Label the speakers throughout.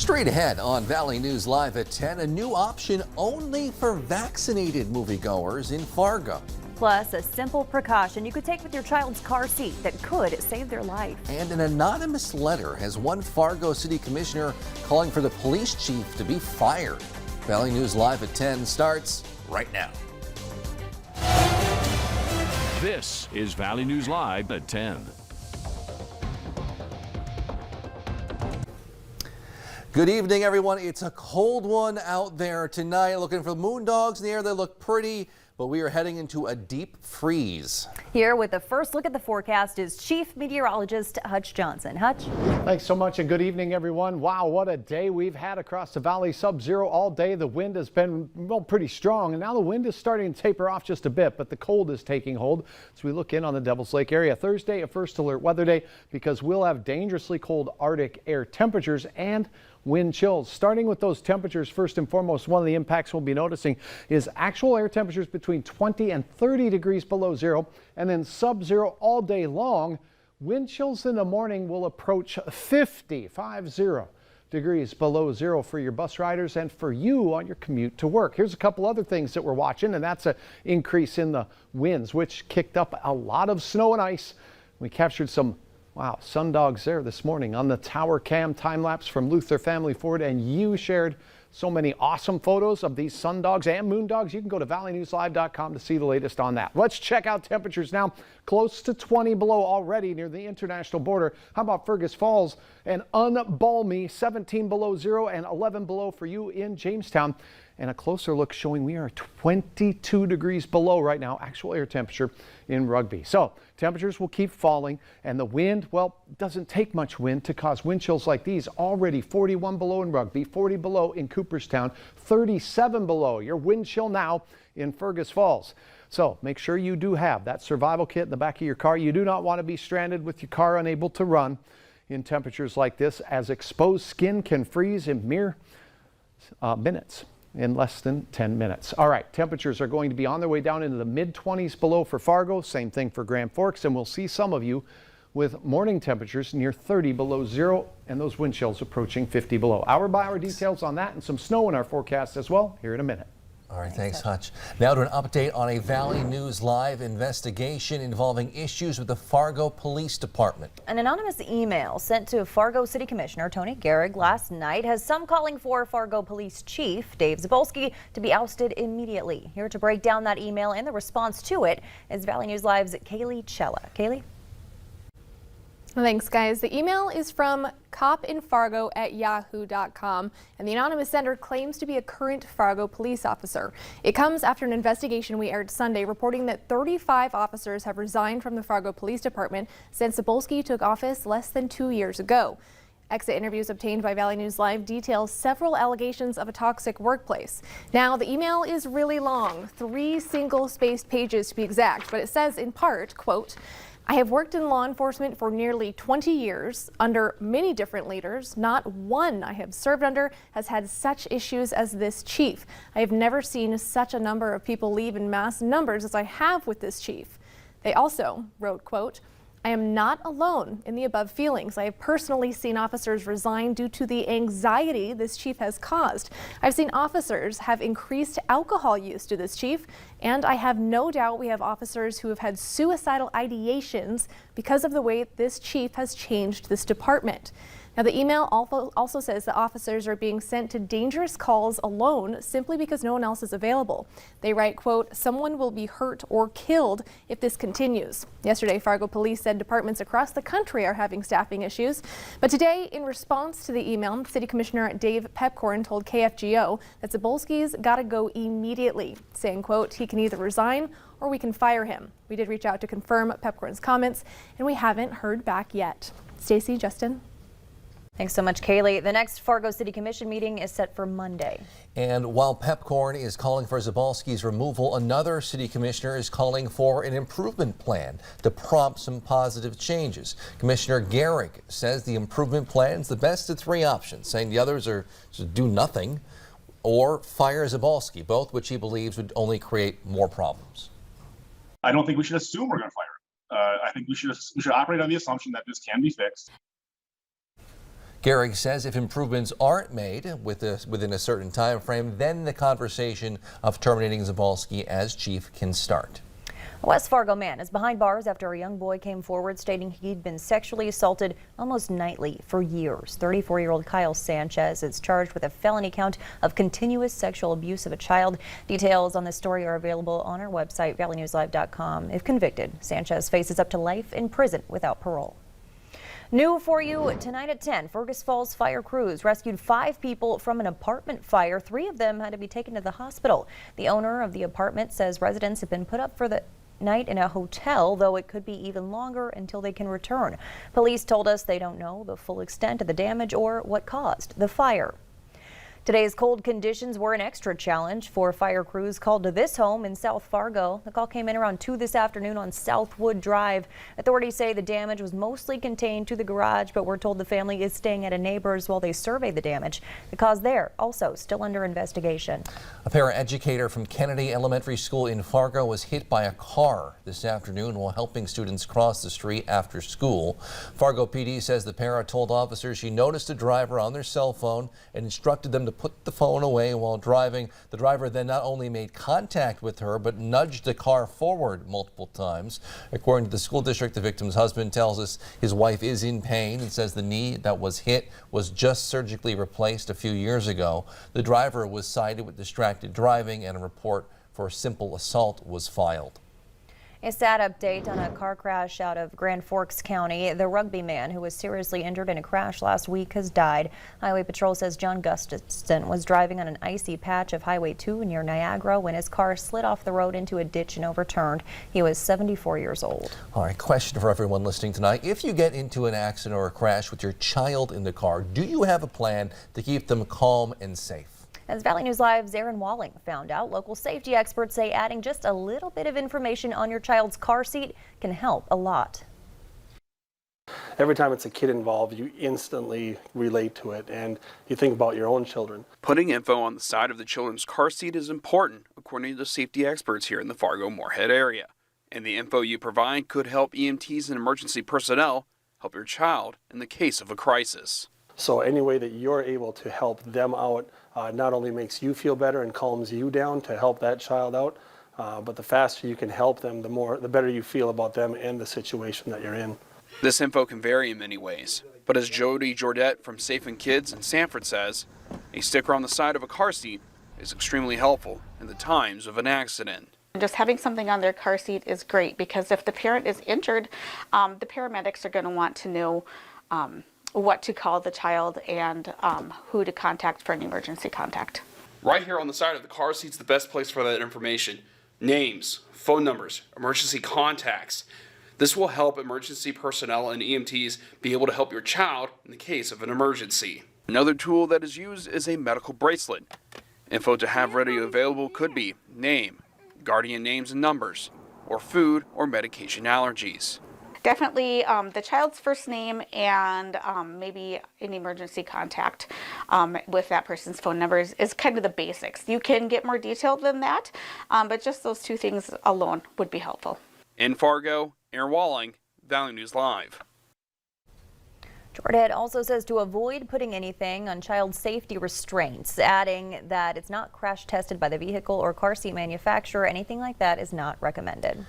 Speaker 1: Straight ahead on Valley News Live at 10, a new option only for vaccinated moviegoers in Fargo.
Speaker 2: Plus, a simple precaution you could take with your child's car seat that could save their life.
Speaker 1: And an anonymous letter has one Fargo City Commissioner calling for the police chief to be fired. Valley News Live at 10 starts right now.
Speaker 3: This is Valley News Live at 10.
Speaker 1: Good evening, everyone. It's a cold one out there tonight. Looking for moondogs in the air. They look pretty, but we are heading into a deep freeze.
Speaker 2: Here with the first look at the forecast is Chief Meteorologist Hutch Johnson. Hutch?
Speaker 4: Thanks so much and good evening, everyone. Wow, what a day we've had across the valley. Sub-zero all day. The wind has been, well, pretty strong, and now the wind is starting to taper off just a bit, but the cold is taking hold. So we look in on the Devil's Lake area. Thursday, a first alert weather day because we'll have dangerously cold Arctic air temperatures and wind chills. Starting with those temperatures, first and foremost, one of the impacts we'll be noticing is actual air temperatures between 20 and 30 degrees below zero, and then sub-zero all day long. Wind chills in the morning will approach 50 degrees below zero for your bus riders and for you on your commute to work. Here's a couple other things that we're watching, and that's an increase in the winds, which kicked up a lot of snow and ice. We captured some sundogs there this morning on the tower cam time lapse from Luther Family Ford, and you shared so many awesome photos of these sundogs and moondogs. You can go to valleynewslive.com to see the latest on that. Let's check out temperatures now. Close to 20 below already near the international border. How about Fergus Falls? An unbalmy 17 below zero and 11 below for you in Jamestown. And a closer look showing we are 22 degrees below right now, actual air temperature in Rugby. So temperatures will keep falling, and the wind, well, doesn't take much wind to cause wind chills like these. Already 41 below in Rugby, 40 below in Cooperstown, 37 below. Your wind chill now in Fergus Falls. So make sure you do have that survival kit in the back of your car. You do not want to be stranded with your car unable to run in temperatures like this, as exposed skin can freeze in mere minutes. In less than 10 minutes. All right, temperatures are going to be on their way down into the mid-20s below for Fargo. Same thing for Grand Forks, and we'll see some of you with morning temperatures near 30 below zero and those wind chills approaching 50 below. Hour by hour details on that and some snow in our forecast as well here in a minute.
Speaker 1: All right, thanks, Hutch. Now to an update on a Valley News Live investigation involving issues with the Fargo Police Department.
Speaker 2: An anonymous email sent to Fargo City Commissioner Tony Gehrig last night has some calling for Fargo Police Chief Dave Zabulski to be ousted immediately. Here to break down that email and the response to it is Valley News Live's Kaylee Chella. Kaylee?
Speaker 5: Thanks, guys. The email is from copinfargo@yahoo.com, and the anonymous sender claims to be a current Fargo police officer. It comes after an investigation we aired Sunday reporting that 35 officers have resigned from the Fargo Police Department since Zabulski took office less than 2 years ago. Exit interviews obtained by Valley News Live detail several allegations of a toxic workplace. Now, the email is really long, 3 single-spaced pages to be exact, but it says in part, quote, I have worked in law enforcement for nearly 20 years under many different leaders. Not one I have served under has had such issues as this chief. I have never seen such a number of people leave in mass numbers as I have with this chief. They also wrote, quote, I am not alone in the above feelings. I have personally seen officers resign due to the anxiety this chief has caused. I've seen officers have increased alcohol use to this chief, and I have no doubt we have officers who have had suicidal ideations because of the way this chief has changed this department. Now, the email also says that officers are being sent to dangerous calls alone simply because no one else is available. They write, quote, someone will be hurt or killed if this continues. Yesterday, Fargo Police said departments across the country are having staffing issues. But today, in response to the email, City Commissioner Dave Pepcorn told KFGO that Zabulski's got to go immediately, saying, quote, he can either resign or we can fire him. We did reach out to confirm Pepcorn's comments, and we haven't heard back yet. Stacey, Justin.
Speaker 2: Thanks so much, Kaylee. The next Fargo City Commission meeting is set for Monday.
Speaker 1: And while Pepcorn is calling for Zabulski's removal, another city commissioner is calling for an improvement plan to prompt some positive changes. Commissioner Gehrig says the improvement plan is the best of 3 options, saying the others are to do nothing or fire Zabulski, both which he believes would only create more problems.
Speaker 6: I don't think we should assume we're going to fire him. I think we should operate on the assumption that this can be fixed.
Speaker 1: Gehrig says if improvements aren't made within a certain time frame, then the conversation of terminating Zabalski as chief can start.
Speaker 2: A West Fargo man is behind bars after a young boy came forward stating he'd been sexually assaulted almost nightly for years. 34-year-old Kyle Sanchez is charged with a felony count of continuous sexual abuse of a child. Details on this story are available on our website, valleynewslive.com. If convicted, Sanchez faces up to life in prison without parole. New for you tonight at 10, Fergus Falls fire crews rescued 5 people from an apartment fire. 3 of them had to be taken to the hospital. The owner of the apartment says residents have been put up for the night in a hotel, though it could be even longer until they can return. Police told us they don't know the full extent of the damage or what caused the fire. Today's cold conditions were an extra challenge for fire crews called to this home in South Fargo. The call came in around 2 this afternoon on Southwood Drive. Authorities say the damage was mostly contained to the garage, but we're told the family is staying at a neighbor's while they survey the damage. The cause there also still under investigation.
Speaker 1: A paraeducator from Kennedy Elementary School in Fargo was hit by a car this afternoon while helping students cross the street after school. Fargo PD says the para told officers she noticed a driver on their cell phone and instructed them to put the phone away while driving. The driver then not only made contact with her, but nudged the car forward multiple times. According to the school district, the victim's husband tells us his wife is in pain and says the knee that was hit was just surgically replaced a few years ago. The driver was cited with distracted driving and a report for simple assault was filed.
Speaker 2: A sad update on a car crash out of Grand Forks County. The rugby man who was seriously injured in a crash last week has died. Highway Patrol says John Gustafson was driving on an icy patch of Highway 2 near Niagara when his car slid off the road into a ditch and overturned. He was 74 years old.
Speaker 1: All right, question for everyone listening tonight. If you get into an accident or a crash with your child in the car, do you have a plan to keep them calm and safe?
Speaker 2: As Valley News Live's Aaron Walling found out, local safety experts say adding just a little bit of information on your child's car seat can help a lot.
Speaker 7: Every time it's a kid involved, you instantly relate to it and you think about your own children.
Speaker 8: Putting info on the side of the children's car seat is important, according to safety experts here in the Fargo-Moorhead area. And the info you provide could help EMTs and emergency personnel help your child in the case of a crisis.
Speaker 7: So any way that you're able to help them out not only makes you feel better and calms you down to help that child out, but the faster you can help them, the better you feel about them and the situation that you're in.
Speaker 8: This info can vary in many ways, but as Jody Jordette from Safe and Kids in Sanford says, a sticker on the side of a car seat is extremely helpful in the times of an accident.
Speaker 9: Just having something on their car seat is great because if the parent is injured, the paramedics are going to want to know what to call the child and who to contact for an emergency contact.
Speaker 8: Right here on the side of the car seat's the best place for that information. Names, phone numbers, emergency contacts. This will help emergency personnel and EMTs be able to help your child in the case of an emergency. Another tool that is used is a medical bracelet. Info to have ready available could be name, guardian names and numbers, or food or medication allergies.
Speaker 9: Definitely the child's first name and maybe an emergency contact with that person's phone numbers is kind of the basics. You can get more detailed than that, but just those 2 things alone would be helpful.
Speaker 8: In Fargo, Aaron Walling, Valley News Live.
Speaker 2: Jordan also says to avoid putting anything on child safety restraints, adding that it's not crash tested by the vehicle or car seat manufacturer. Anything like that is not recommended.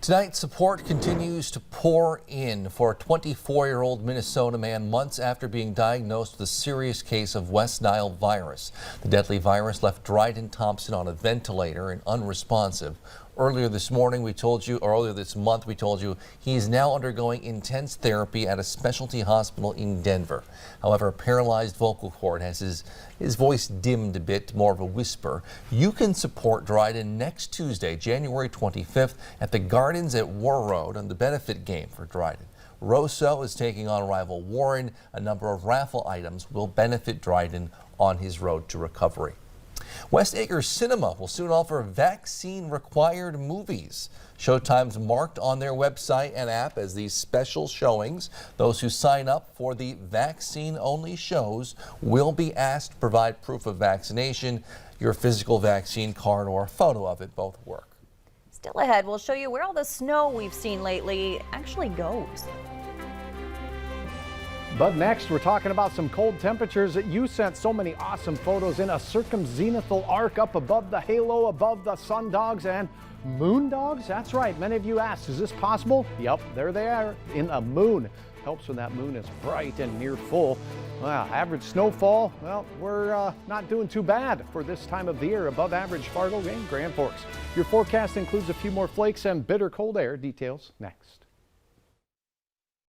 Speaker 1: Tonight, support continues to pour in for a 24-year-old Minnesota man months after being diagnosed with a serious case of West Nile virus. The deadly virus left Dryden Thompson on a ventilator and unresponsive. Earlier this month, we told you he is now undergoing intense therapy at a specialty hospital in Denver. However, a paralyzed vocal cord has his voice dimmed a bit, more of a whisper. You can support Dryden next Tuesday, January 25th at the Gardens at War Road on the benefit game for Dryden. Rosso is taking on rival Warren. A number of raffle items will benefit Dryden on his road to recovery. West Acres Cinema will soon offer vaccine-required movies. Showtimes marked on their website and app as these special showings. Those who sign up for the vaccine-only shows will be asked to provide proof of vaccination, your physical vaccine card, or a photo of it. Both work.
Speaker 2: Still ahead, we'll show you where all the snow we've seen lately actually goes.
Speaker 4: But next, we're talking about some cold temperatures that you sent so many awesome photos in a circumzenithal arc up above the halo, above the sun dogs and moon dogs. That's right. Many of you asked, is this possible? Yep, there they are in a moon. Helps when that moon is bright and near full. Wow, average snowfall, well, we're not doing too bad for this time of the year. Above average Fargo and Grand Forks. Your forecast includes a few more flakes and bitter cold air. Details next.